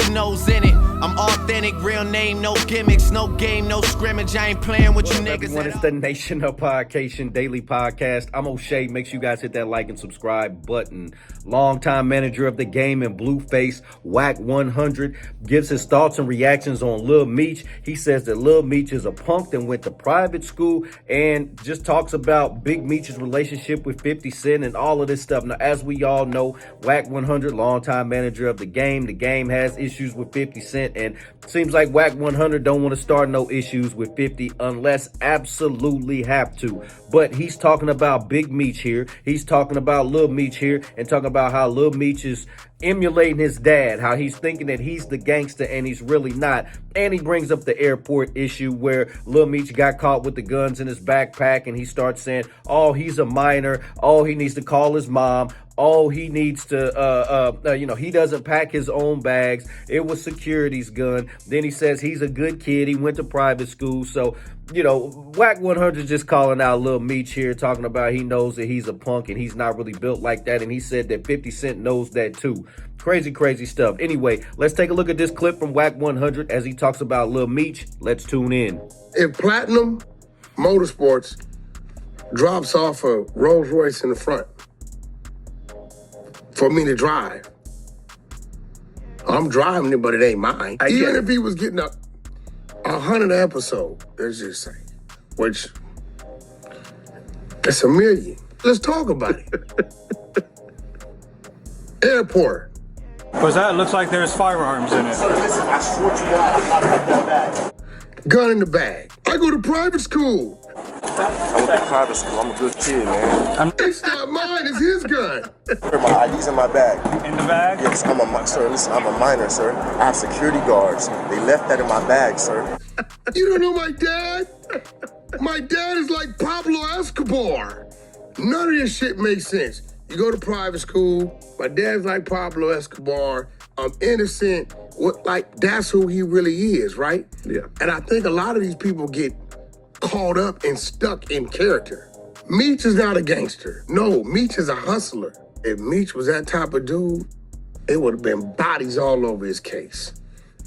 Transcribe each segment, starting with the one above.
knows in it. I'm authentic, real name, no gimmicks, no game, no scrimmage. I ain't playing with you niggas. Everyone, it's the Nation of Podcation Daily Podcast. I'm O'Shea. Make sure you guys hit that like and subscribe button. Longtime manager of the game in Blueface, Wack 100, gives his thoughts and reactions on Lil Meech. He says that Lil Meech is a punk that went to private school, and just talks about Big Meech's relationship with 50 Cent and all of this stuff. Now, as we all know, Wack 100, longtime manager of the game. The game has issues with 50 Cent, and seems like Wack 100 don't want to start no issues with 50 unless absolutely have to. But he's talking about Big Meech here. He's talking about Lil Meech here, and talking about how Lil Meech is emulating his dad, how he's thinking that he's the gangster and he's really not. And he brings up the airport issue where Lil Meech got caught with the guns in his backpack, and he starts saying, oh, he's a minor. Oh, he needs to call his mom. Oh, he needs to, he doesn't pack his own bags. It was security's gun. Then he says he's a good kid. He went to private school. So, Wack 100 just calling out Lil Meech here, talking about he knows that he's a punk and he's not really built like that. And he said that 50 Cent knows that too. Crazy, crazy stuff. Anyway, let's take a look at this clip from Wack 100 as he talks about Lil Meech. Let's tune in. If Platinum Motorsports drops off a Rolls Royce in the front for me to drive, I'm driving it, but it ain't mine. Even if he was getting a 100 episode, let's just say, which it's $1 million. Let's talk about it. Airport. What's that? It looks like there's firearms in it. So listen, I swear to God, I'm not putting that bag. Gun in the bag. I go to private school. I went to private school. I'm a good kid, man. It's not mine, it's his gun. My ID's in my bag. In the bag? Yes, I'm a minor, sir. I have security guards. They left that in my bag, sir. You don't know my dad? My dad is like Pablo Escobar. None of this shit makes sense. You go to private school, my dad's like Pablo Escobar. I'm innocent. That's who he really is, right? Yeah. And I think a lot of these people get caught up and stuck in character. Meech is not a gangster. No, Meech is a hustler. If Meech was that type of dude, it would have been bodies all over his case.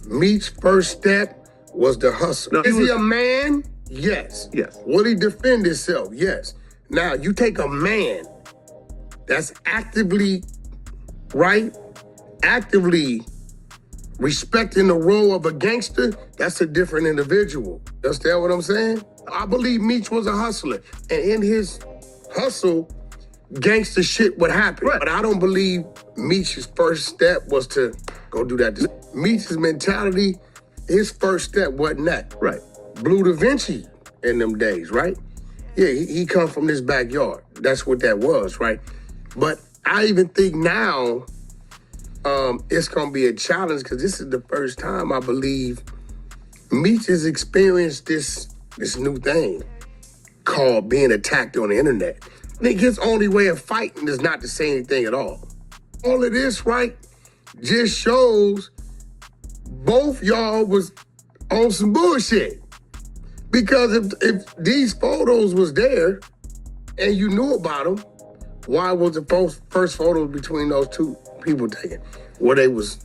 Meech's first step was the hustle. Is he a man? Yes. Yes. Will he defend himself? Yes. Now, you take a man that's actively respecting the role of a gangster, that's a different individual. Understand what I'm saying? I believe Meech was a hustler. And in his hustle, gangster shit would happen. Right. But I don't believe Meech's first step was to go do that. Meech's mentality, his first step wasn't that. Right. Blue Da Vinci in them days, right? Yeah, he come from this backyard. That's what that was, right? But I even think now it's going to be a challenge because this is the first time I believe Meech has experienced this new thing called being attacked on the internet. I think his only way of fighting is not to say anything at all. All of this, right, just shows both y'all was on some bullshit. Because if these photos was there and you knew about them, why was the first photos between those two people taken? Where they was...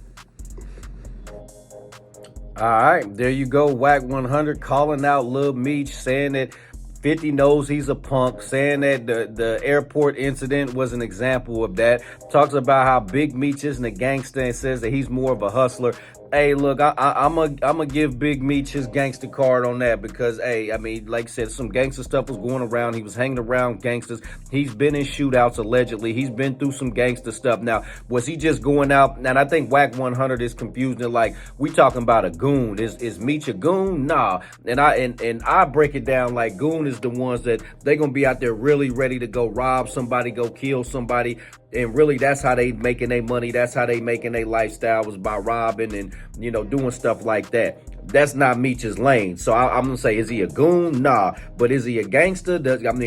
All right, there you go. Wack 100 calling out Lil Meech, saying that 50 knows he's a punk, saying that the airport incident was an example of that. Talks about how Big Meech isn't a gangster and says that he's more of a hustler. Hey, look, I'm gonna give Big Meech his gangster card on that because, hey, I mean, like I said, some gangster stuff was going around. He was hanging around gangsters. He's been in shootouts, allegedly. He's been through some gangster stuff. Now, was he just going out? And I think Wack 100 is confused and like, we talking about a goon. Is Meech a goon? Nah. And I break it down like goon is the ones that they gonna be out there really ready to go rob somebody, go kill somebody. And really, that's how they making their money. That's how they making their lifestyle, was by robbing and, doing stuff like that. That's not Meech's lane. So I'm going to say, is he a goon? Nah. But is he a gangster?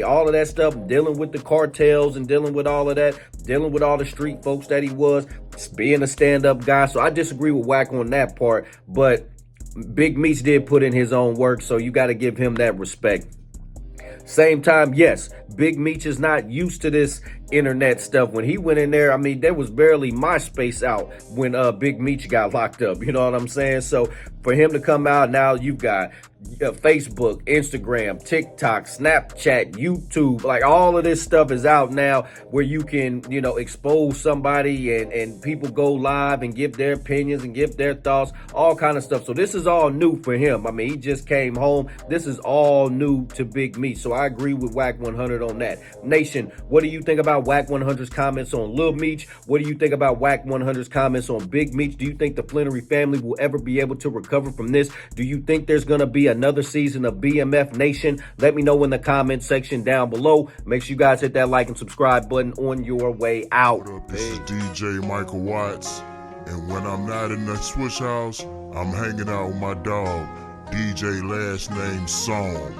All of that stuff, dealing with the cartels and dealing with all of that, dealing with all the street folks that he was, being a stand-up guy. So I disagree with Wack on that part. But Big Meech did put in his own work, so you got to give him that respect. Same time, yes, Big Meech is not used to this internet stuff. When he went in there, I mean, there was barely MySpace out when Big Meech got locked up. You know what I'm saying? So for him to come out now, you've got Facebook, Instagram, TikTok, Snapchat, YouTube, like all of this stuff is out now where you can, you know, expose somebody and people go live and give their opinions and give their thoughts, all kind of stuff. So this is all new for him. I mean, he just came home. This is all new to Big Meech. So I agree with Wack 100 on that. Nation, what do you think about Wack 100's comments on Lil Meech? What do you think about Wack 100's comments on Big Meech? Do you think the Flannery family will ever be able to recover from this? Do you think there's going to be another season of BMF Nation? Let me know in the comment section down below. Make sure you guys hit that like and subscribe button on your way out. What up, this is DJ Michael Watts, and when I'm not in the switch house, I'm hanging out with my dog, DJ last name Song.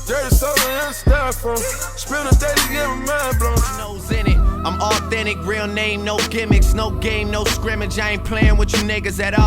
Dirty soda and styrofoam. Spend a day to get my mind blown. Nose in it. I'm authentic, real name, no gimmicks, no game, no scrimmage. I ain't playing with you niggas at all.